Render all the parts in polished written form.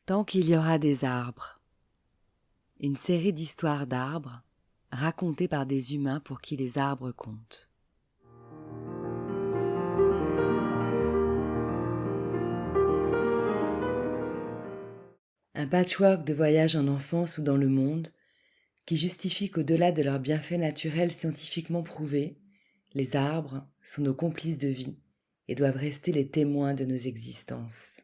Tant qu'il y aura des arbres. Une série d'histoires d'arbres racontées par des humains pour qui les arbres comptent. Un patchwork de voyages en enfance ou dans le monde qui justifie qu'au-delà de leurs bienfaits naturels scientifiquement prouvés, les arbres sont nos complices de vie et doivent rester les témoins de nos existences.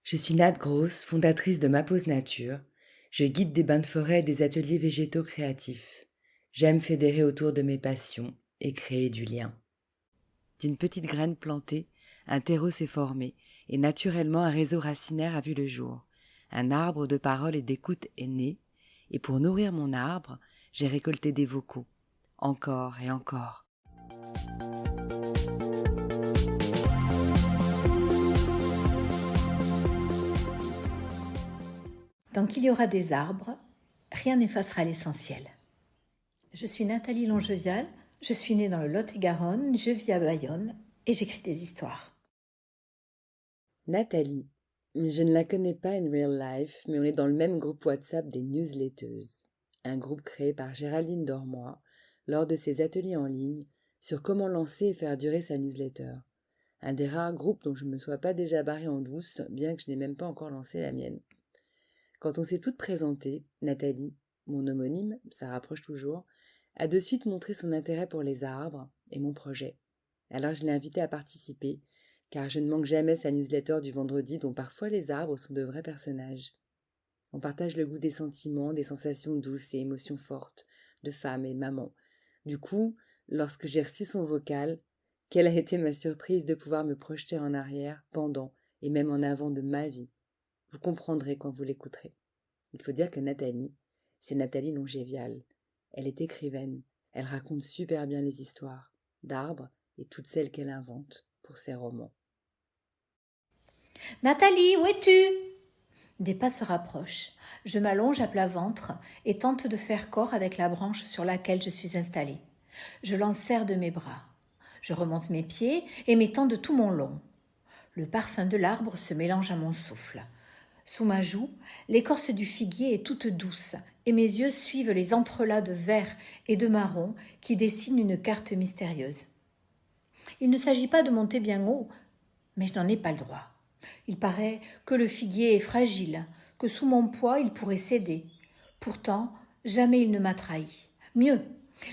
Je suis Nat Gross, fondatrice de Ma Pause Nature. Je guide des bains de forêt et des ateliers végétaux créatifs. J'aime fédérer autour de mes passions et créer du lien. D'une petite graine plantée, un terreau s'est formé et naturellement un réseau racinaire a vu le jour. Un arbre de parole et d'écoute est né et pour nourrir mon arbre, j'ai récolté des vocaux, encore et encore. Tant qu'il y aura des arbres, rien n'effacera l'essentiel. Je suis Nathalie Longevial, je suis née dans le Lot-et-Garonne, je vis à Bayonne et j'écris des histoires. Nathalie, je ne la connais pas in real life, mais on est dans le même groupe WhatsApp des newsletteuses. Un groupe créé par Géraldine Dormois lors de ses ateliers en ligne sur comment lancer et faire durer sa newsletter. Un des rares groupes dont je ne me sois pas déjà barrée en douce, bien que je n'ai même pas encore lancé la mienne. Quand on s'est toutes présentées, Nathalie, mon homonyme, ça rapproche toujours, a de suite montré son intérêt pour les arbres et mon projet. Alors je l'ai invitée à participer, car je ne manque jamais sa newsletter du vendredi dont parfois les arbres sont de vrais personnages. On partage le goût des sentiments, des sensations douces et émotions fortes, de femme et maman. Du coup, lorsque j'ai reçu son vocal, quelle a été ma surprise de pouvoir me projeter en arrière, pendant et même en avant de ma vie. Vous comprendrez quand vous l'écouterez. Il faut dire que Nathalie, c'est Nathalie Longevial. Elle est écrivaine. Elle raconte super bien les histoires d'arbres et toutes celles qu'elle invente pour ses romans. Nathalie, où es-tu ? Des pas se rapprochent. Je m'allonge à plat ventre et tente de faire corps avec la branche sur laquelle je suis installée. Je l'enserre de mes bras. Je remonte mes pieds et m'étends de tout mon long. Le parfum de l'arbre se mélange à mon souffle. Sous ma joue, l'écorce du figuier est toute douce et mes yeux suivent les entrelacs de vert et de marron qui dessinent une carte mystérieuse. Il ne s'agit pas de monter bien haut, mais je n'en ai pas le droit. Il paraît que le figuier est fragile, que sous mon poids il pourrait céder. Pourtant, jamais il ne m'a trahi. Mieux,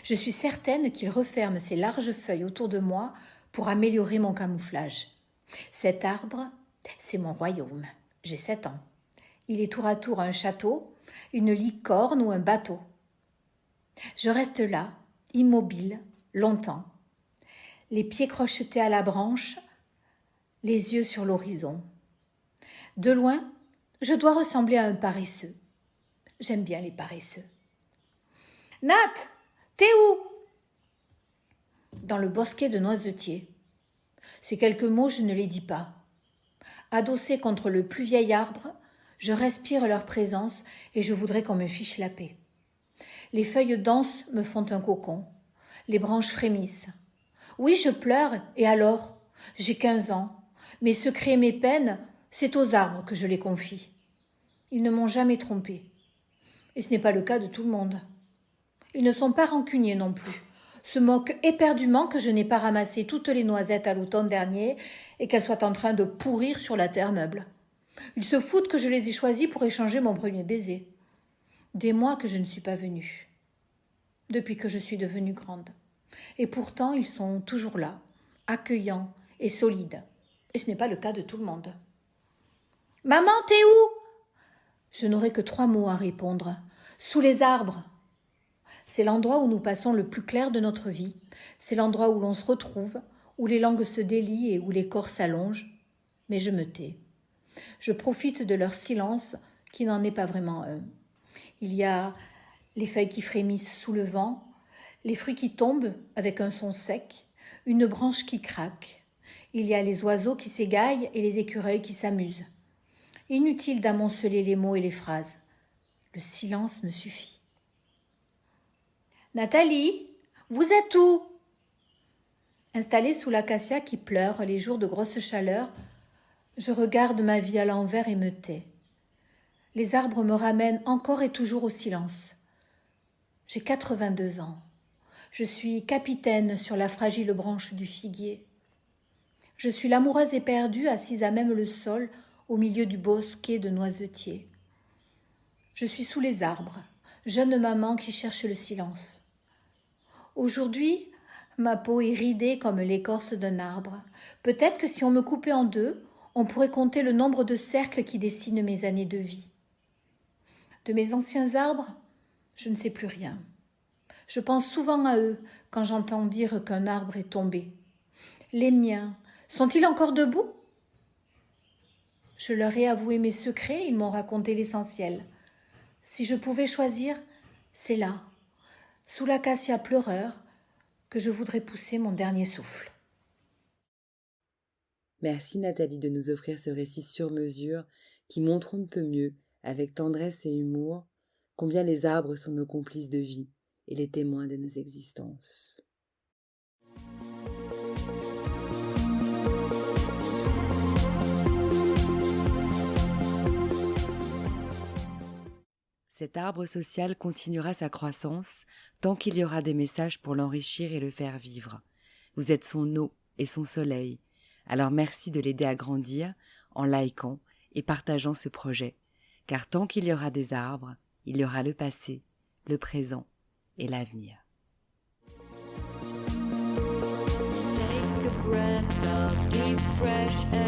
je suis certaine qu'il referme ses larges feuilles autour de moi pour améliorer mon camouflage. Cet arbre, c'est mon royaume. J'ai 7 ans. Il est tour à tour un château, une licorne ou un bateau. Je reste là, immobile, longtemps. Les pieds crochetés à la branche, les yeux sur l'horizon. De loin, je dois ressembler à un paresseux. J'aime bien les paresseux. Nat, t'es où ? Dans le bosquet de noisetiers. Ces quelques mots, je ne les dis pas. Adossé contre le plus vieil arbre, je respire leur présence et je voudrais qu'on me fiche la paix. Les feuilles denses me font un cocon. Les branches frémissent. Oui, je pleure, et alors ? J'ai 15 ans. Mes secrets et mes peines, c'est aux arbres que je les confie. Ils ne m'ont jamais trompée. Et ce n'est pas le cas de tout le monde. Ils ne sont pas rancuniers non plus. Se moquent éperdument que je n'ai pas ramassé toutes les noisettes à l'automne dernier et qu'elles soient en train de pourrir sur la terre meuble. Ils se foutent que je les ai choisies pour échanger mon premier baiser. Des mois que je ne suis pas venue. Depuis que je suis devenue grande. Et pourtant, ils sont toujours là, accueillants et solides. Et ce n'est pas le cas de tout le monde. « Maman, t'es où ?» Je n'aurai que 3 mots à répondre. « Sous les arbres !» C'est l'endroit où nous passons le plus clair de notre vie. C'est l'endroit où l'on se retrouve, où les langues se délient et où les corps s'allongent. Mais je me tais. Je profite de leur silence, qui n'en est pas vraiment un. Il y a les feuilles qui frémissent sous le vent, les fruits qui tombent avec un son sec, une branche qui craque. Il y a les oiseaux qui s'égaillent et les écureuils qui s'amusent. Inutile d'amonceler les mots et les phrases. Le silence me suffit. « Nathalie, Vous êtes où ? Installée sous l'acacia qui pleure les jours de grosse chaleur, je regarde ma vie à l'envers et me tais. Les arbres me ramènent encore et toujours au silence. J'ai 82 ans. Je suis capitaine sur la fragile branche du figuier. Je suis l'amoureuse éperdue assise à même le sol au milieu du bosquet de noisetiers. Je suis sous les arbres, jeune maman qui cherche le silence. Aujourd'hui, ma peau est ridée comme l'écorce d'un arbre. Peut-être que si on me coupait en deux, on pourrait compter le nombre de cercles qui dessinent mes années de vie. De mes anciens arbres, je ne sais plus rien. Je pense souvent à eux quand j'entends dire qu'un arbre est tombé. Les miens, sont-ils encore debout ? Je leur ai avoué mes secrets, ils m'ont raconté l'essentiel. Si je pouvais choisir, c'est là, sous l'acacia pleureur, que je voudrais pousser mon dernier souffle. Merci Nathalie de nous offrir ce récit sur mesure qui montre un peu mieux, avec tendresse et humour, combien les arbres sont nos complices de vie et les témoins de nos existences. Cet arbre social continuera sa croissance tant qu'il y aura des messages pour l'enrichir et le faire vivre. Vous êtes son eau et son soleil, alors merci de l'aider à grandir en likant et partageant ce projet, car tant qu'il y aura des arbres, il y aura le passé, le présent et l'avenir. Take a breath of deep fresh air.